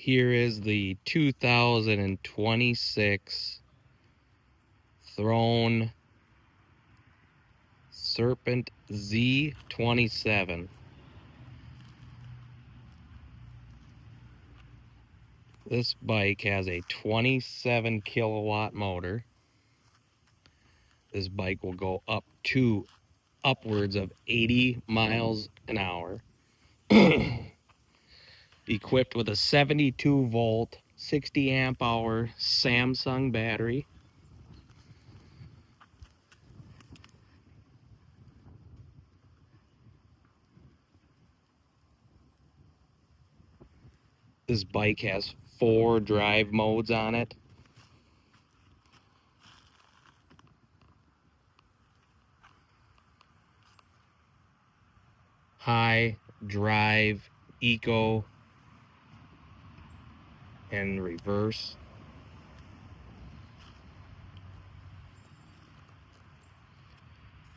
Here is the 2026 Throne SRPNT Z27. This bike has a 27 kilowatt motor. This bike will go up to upwards of 80 miles an hour. Equipped with a 72 volt, 60 amp hour Samsung battery. This bike has 4 drive modes on it. High, drive, eco, and reverse.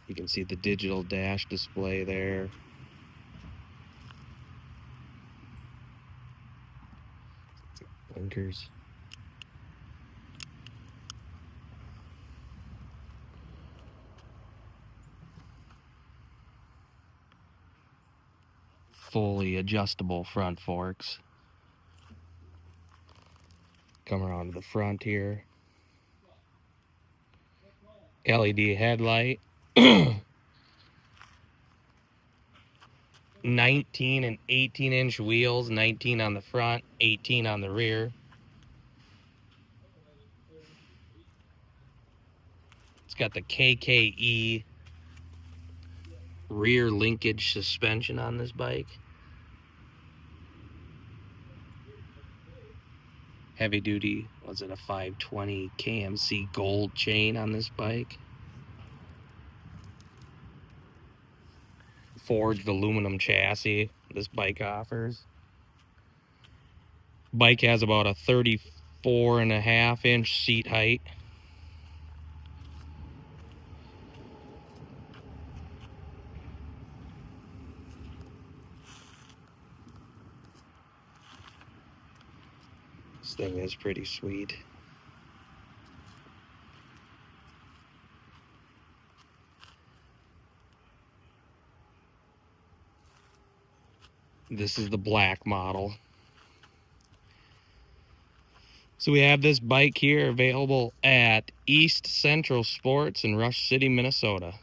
You can see the digital dash display there. Blinkers. Fully adjustable front forks. Come around to the front here. LED headlight. 19 and 18-inch wheels, 19 on the front, 18 on the rear. It's got the KKE rear linkage suspension on this bike. Heavy duty, was it a 520 KMC gold chain on this bike? Forged aluminum chassis this bike offers. Bike has about a 34.5-inch seat height. This thing is pretty sweet. This is the black model. So we have this bike here available at East Central Sports in Rush City, Minnesota.